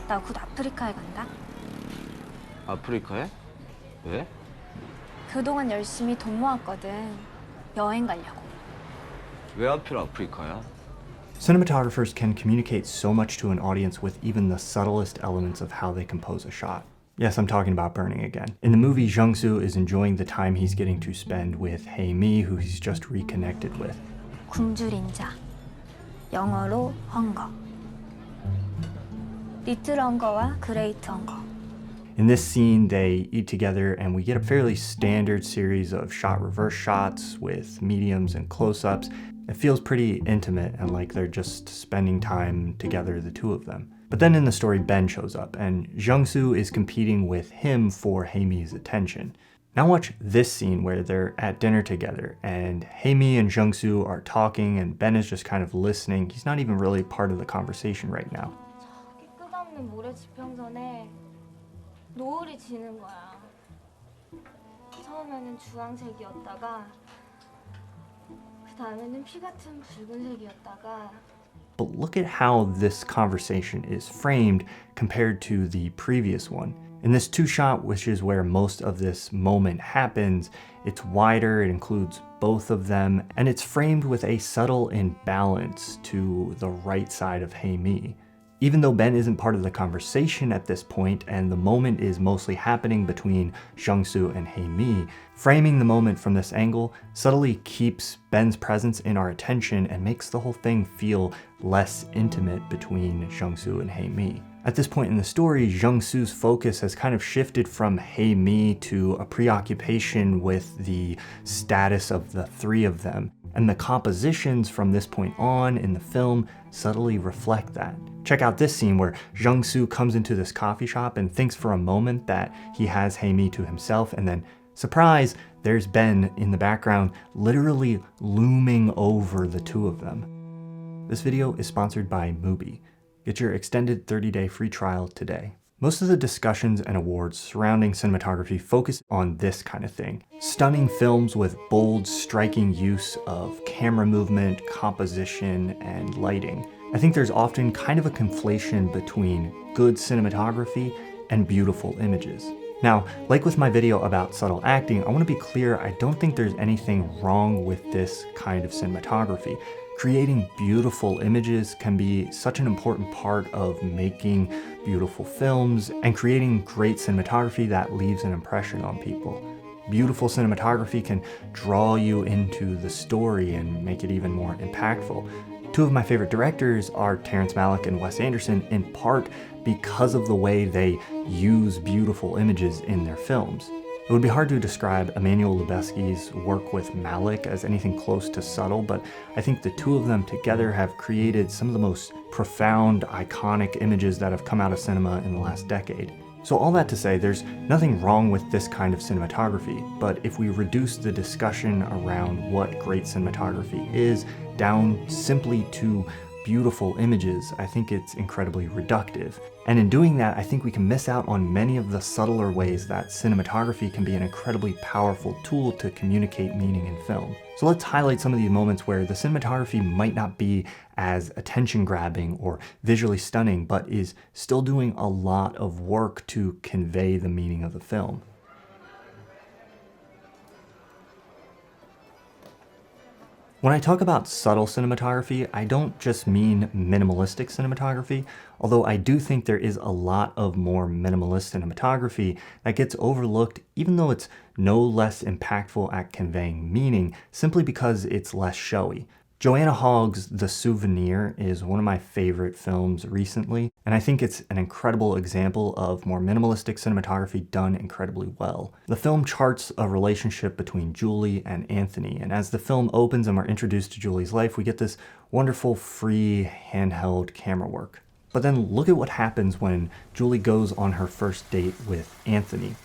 나 곧 아프리카에 간다. 아프리카에? 왜? 그동안 열심히 돈 모았거든. 여행 가려고. 왜 하필 아프리카야? Cinematographers can communicate so much to an audience with even the subtlest elements of how they compose a shot. Yes, I'm talking about Burning again. In the movie, Jung-soo is enjoying the time he's getting to spend with Hae-mi, who he's just reconnected with. 굶주린 자. 영어로 헝거. 리틀 헝거와 그레이트 헝거. In this scene, they eat together and we get a fairly standard series of shot reverse shots with mediums and close-ups. It feels pretty intimate and like they're just spending time together, the two of them. But then in the story, Ben shows up and Jung-soo is competing with him for Hae-mi's attention. Now watch this scene where they're at dinner together and Hae-mi and Jung-soo are talking and Ben is just kind of listening. He's not even really part of the conversation right now. 저기 끝없는 모래 지평선에 노을이 지는 거야. 처음에는 주황색이었다가 그 다음에는 피 같은 붉은색이었다가. But look at how this conversation is framed compared to the previous one. In this two-shot, which is where most of this moment happens, it's wider, it includes both of them, and it's framed with a subtle imbalance to the right side of Hae-mi. Even though Ben isn't part of the conversation at this point, and the moment is mostly happening between Jung-soo and Hae-mi, framing the moment from this angle subtly keeps Ben's presence in our attention and makes the whole thing feel less intimate between Jung-soo and Hae-mi. At this point in the story, Jung-soo's focus has kind of shifted from Hae-mi to a preoccupation with the status of the three of them, and the compositions from this point on in the film subtly reflect that. Check out this scene where Jung-soo comes into this coffee shop and thinks for a moment that he has Hae-mi to himself, and then, surprise, there's Ben in the background, literally looming over the two of them. This video is sponsored by Mubi. Get your extended 30-day free trial today. Most of the discussions and awards surrounding cinematography focus on this kind of thing. Stunning films with bold, striking use of camera movement, composition, and lighting. I think there's often kind of a conflation between good cinematography and beautiful images. Now, like with my video about subtle acting, I want to be clear, I don't think there's anything wrong with this kind of cinematography. Creating beautiful images can be such an important part of making beautiful films and creating great cinematography that leaves an impression on people. Beautiful cinematography can draw you into the story and make it even more impactful. Two of my favorite directors are Terrence Malick and Wes Anderson, in part because of the way they use beautiful images in their films. It would be hard to describe Emmanuel Lubezki's work with Malick as anything close to subtle, but I think the two of them together have created some of the most profound, iconic images that have come out of cinema in the last decade. So all that to say, there's nothing wrong with this kind of cinematography, but if we reduce the discussion around what great cinematography is down simply to beautiful images, I think it's incredibly reductive. And in doing that, I think we can miss out on many of the subtler ways that cinematography can be an incredibly powerful tool to communicate meaning in film. So let's highlight some of these moments where the cinematography might not be as attention-grabbing or visually stunning, but is still doing a lot of work to convey the meaning of the film. When I talk about subtle cinematography, I don't just mean minimalistic cinematography, although I do think there is a lot of more minimalist cinematography that gets overlooked even though it's no less impactful at conveying meaning simply because it's less showy. Joanna Hogg's The Souvenir is one of my favorite films recently, and I think it's an incredible example of more minimalistic cinematography done incredibly well. The film charts a relationship between Julie and Anthony, and as the film opens and we're introduced to Julie's life, we get this wonderful free handheld camera work. But then look at what happens when Julie goes on her first date with Anthony.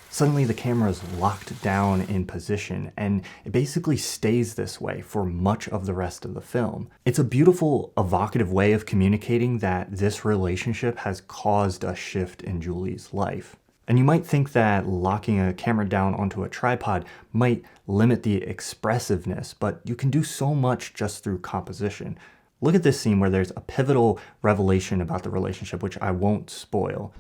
Suddenly the camera is locked down in position, and it basically stays this way for much of the rest of the film. It's a beautiful, evocative way of communicating that this relationship has caused a shift in Julie's life. And you might think that locking a camera down onto a tripod might limit the expressiveness, but you can do so much just through composition. Look at this scene where there's a pivotal revelation about the relationship, which I won't spoil.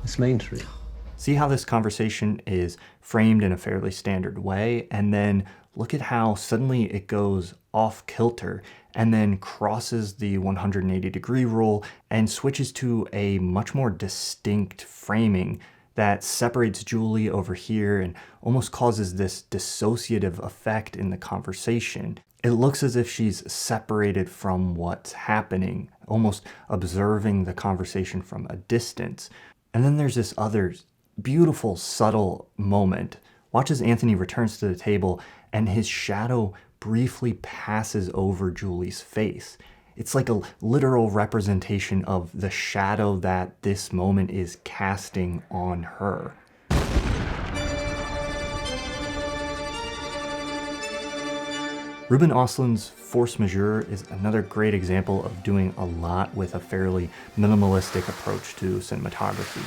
It's Main Street. See how this conversation is framed in a fairly standard way, and then look at how suddenly it goes off kilter and then crosses the 180-degree rule and switches to a much more distinct framing that separates Julie over here and almost causes this dissociative effect in the conversation. It looks as if she's separated from what's happening, almost observing the conversation from a distance. And then there's this other beautiful, subtle moment. Watch as Anthony returns to the table and his shadow briefly passes over Julie's face. It's like a literal representation of the shadow that this moment is casting on her. Ruben Östlund's Force Majeure is another great example of doing a lot with a fairly minimalistic approach to cinematography.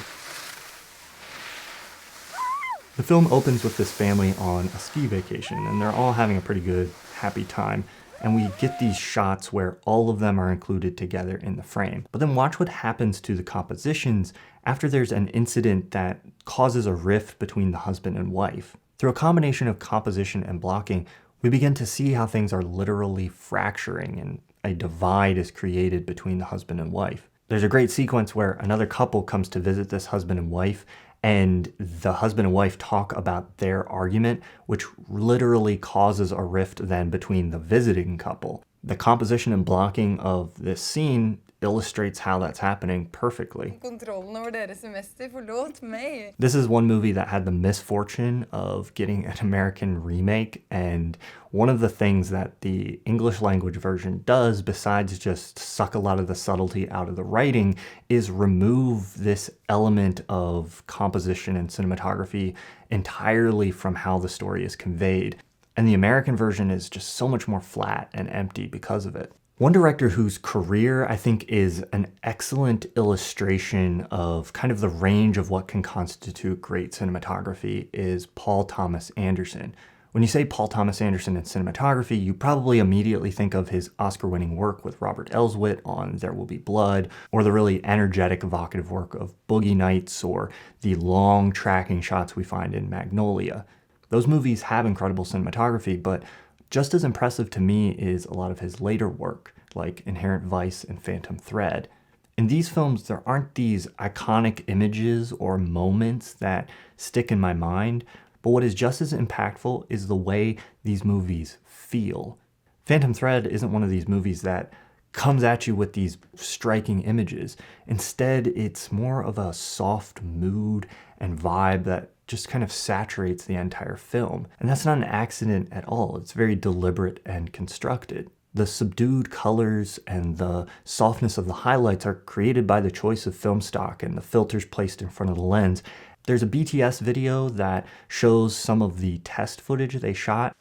The film opens with this family on a ski vacation, and they're all having a pretty good, happy time. And we get these shots where all of them are included together in the frame. But then watch what happens to the compositions after there's an incident that causes a rift between the husband and wife. Through a combination of composition and blocking, we begin to see how things are literally fracturing and a divide is created between the husband and wife. There's a great sequence where another couple comes to visit this husband and wife, and the husband and wife talk about their argument, which literally causes a rift then between the visiting couple. The composition and blocking of this scene illustrates how that's happening perfectly. Kontrollen over deres semester, forlåt meg. This is one movie that had the misfortune of getting an American remake, and one of the things that the English language version does, besides just suck a lot of the subtlety out of the writing, is remove this element of composition and cinematography entirely from how the story is conveyed. And the American version is just so much more flat and empty because of it. One director whose career I think is an excellent illustration of kind of the range of what can constitute great cinematography is Paul Thomas Anderson. When you say Paul Thomas Anderson in cinematography, you probably immediately think of his Oscar-winning work with Robert Elswit on There Will Be Blood, or the really energetic, evocative work of Boogie Nights, or the long tracking shots we find in Magnolia. Those movies have incredible cinematography, but just as impressive to me is a lot of his later work, like Inherent Vice and Phantom Thread. In these films, there aren't these iconic images or moments that stick in my mind, but what is just as impactful is the way these movies feel. Phantom Thread isn't one of these movies that comes at you with these striking images. Instead, it's more of a soft mood and vibe that just kind of saturates the entire film. And that's not an accident at all. It's very deliberate and constructed. The subdued colors and the softness of the highlights are created by the choice of film stock and the filters placed in front of the lens. There's a BTS video that shows some of the test footage they shot.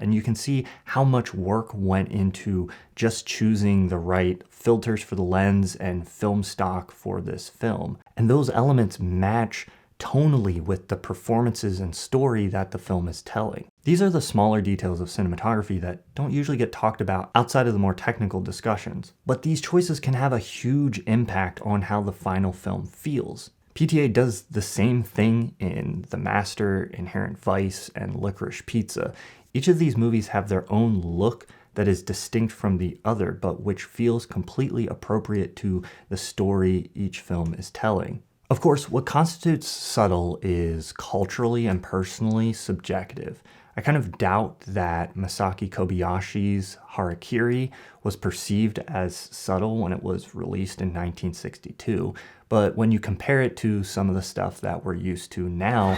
And you can see how much work went into just choosing the right filters for the lens and film stock for this film. And those elements match tonally with the performances and story that the film is telling. These are the smaller details of cinematography that don't usually get talked about outside of the more technical discussions. But these choices can have a huge impact on how the final film feels. PTA does the same thing in The Master, Inherent Vice, and Licorice Pizza. Each of these movies have their own look that is distinct from the other, but which feels completely appropriate to the story each film is telling. Of course, what constitutes subtle is culturally and personally subjective. I kind of doubt that Masaki Kobayashi's Harakiri was perceived as subtle when it was released in 1962, but when you compare it to some of the stuff that we're used to now,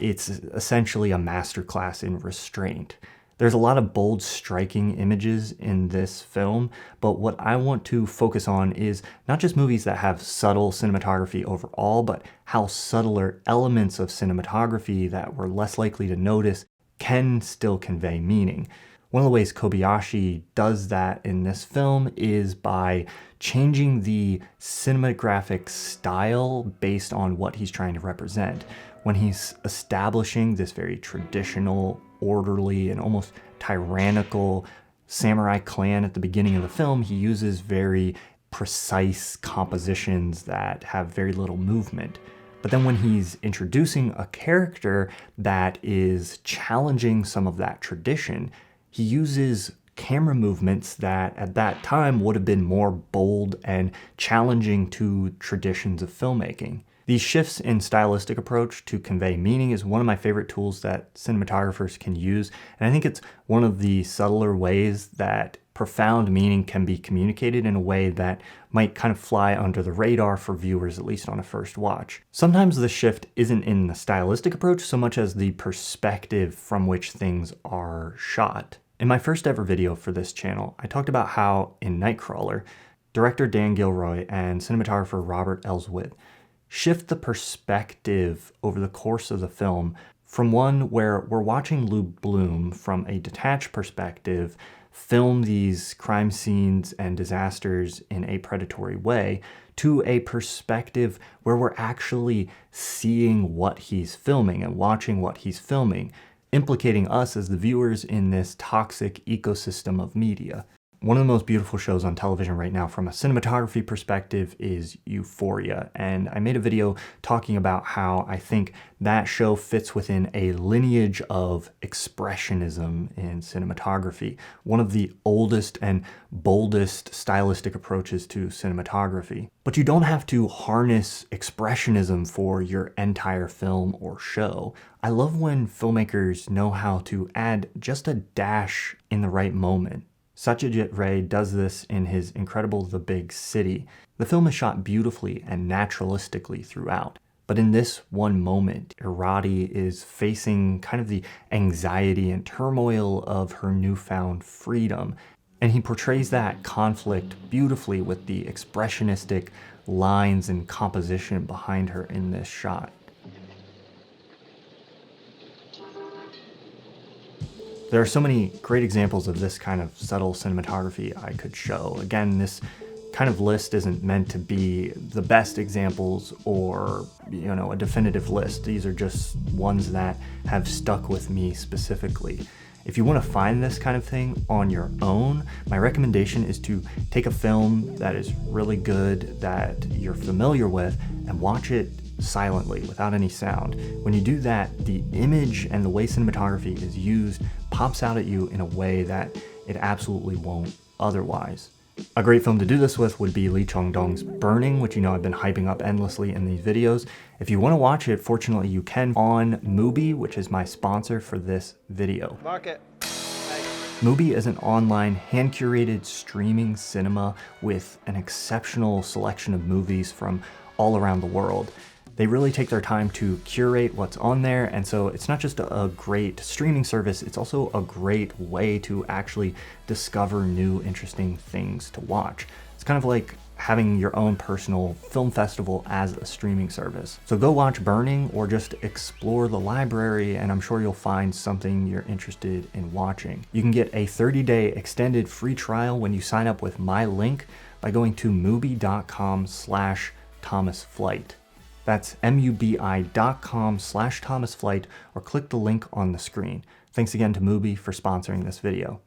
it's essentially a masterclass in restraint. There's a lot of bold, striking images in this film, but what I want to focus on is not just movies that have subtle cinematography overall, but how subtler elements of cinematography that we're less likely to notice can still convey meaning. One of the ways Kobayashi does that in this film is by changing the cinematographic style based on what he's trying to represent. When he's establishing this very traditional, orderly, and almost tyrannical samurai clan at the beginning of the film, he uses very precise compositions that have very little movement. But then when he's introducing a character that is challenging some of that tradition, he uses camera movements that at that time would have been more bold and challenging to traditions of filmmaking. These shifts in stylistic approach to convey meaning is one of my favorite tools that cinematographers can use, and I think it's one of the subtler ways that profound meaning can be communicated in a way that might kind of fly under the radar for viewers, at least on a first watch. Sometimes the shift isn't in the stylistic approach so much as the perspective from which things are shot. In my first ever video for this channel, I talked about how in Nightcrawler, director Dan Gilroy and cinematographer Robert Elswit shift the perspective over the course of the film from one where we're watching Lou Bloom from a detached perspective film these crime scenes and disasters in a predatory way to a perspective where we're actually seeing what he's filming and watching what he's filming, implicating us as the viewers in this toxic ecosystem of media. One of the most beautiful shows on television right now from a cinematography perspective is Euphoria, and I made a video talking about how I think that show fits within a lineage of expressionism in cinematography, one of the oldest and boldest stylistic approaches to cinematography. But you don't have to harness expressionism for your entire film or show. I love when filmmakers know how to add just a dash in the right moment. Satyajit Ray does this in his incredible The Big City. The film is shot beautifully and naturalistically throughout. But in this one moment, Irati is facing kind of the anxiety and turmoil of her newfound freedom. And he portrays that conflict beautifully with the expressionistic lines and composition behind her in this shot. There are so many great examples of this kind of subtle cinematography I could show. Again, this kind of list isn't meant to be the best examples or, a definitive list. These are just ones that have stuck with me specifically. If you want to find this kind of thing on your own, my recommendation is to take a film that is really good, that you're familiar with, and watch it silently without any sound. When you do that, the image and the way cinematography is used pops out at you in a way that it absolutely won't otherwise. A great film to do this with would be Lee Chong-dong's Burning, which I've been hyping up endlessly in these videos. If you want to watch it, fortunately you can on Mubi, which is my sponsor for this video. Market. Mubi is an online, hand-curated streaming cinema with an exceptional selection of movies from all around the world. They really take their time to curate what's on there, and so it's not just a great streaming service, it's also a great way to actually discover new interesting things to watch. It's kind of like having your own personal film festival as a streaming service. So go watch Burning or just explore the library, and I'm sure you'll find something you're interested in watching. You can get a 30-day extended free trial when you sign up with my link by going to mubi.com/ThomasFlight. That's mubi.com/ThomasFlight, or click the link on the screen. Thanks again to Mubi for sponsoring this video.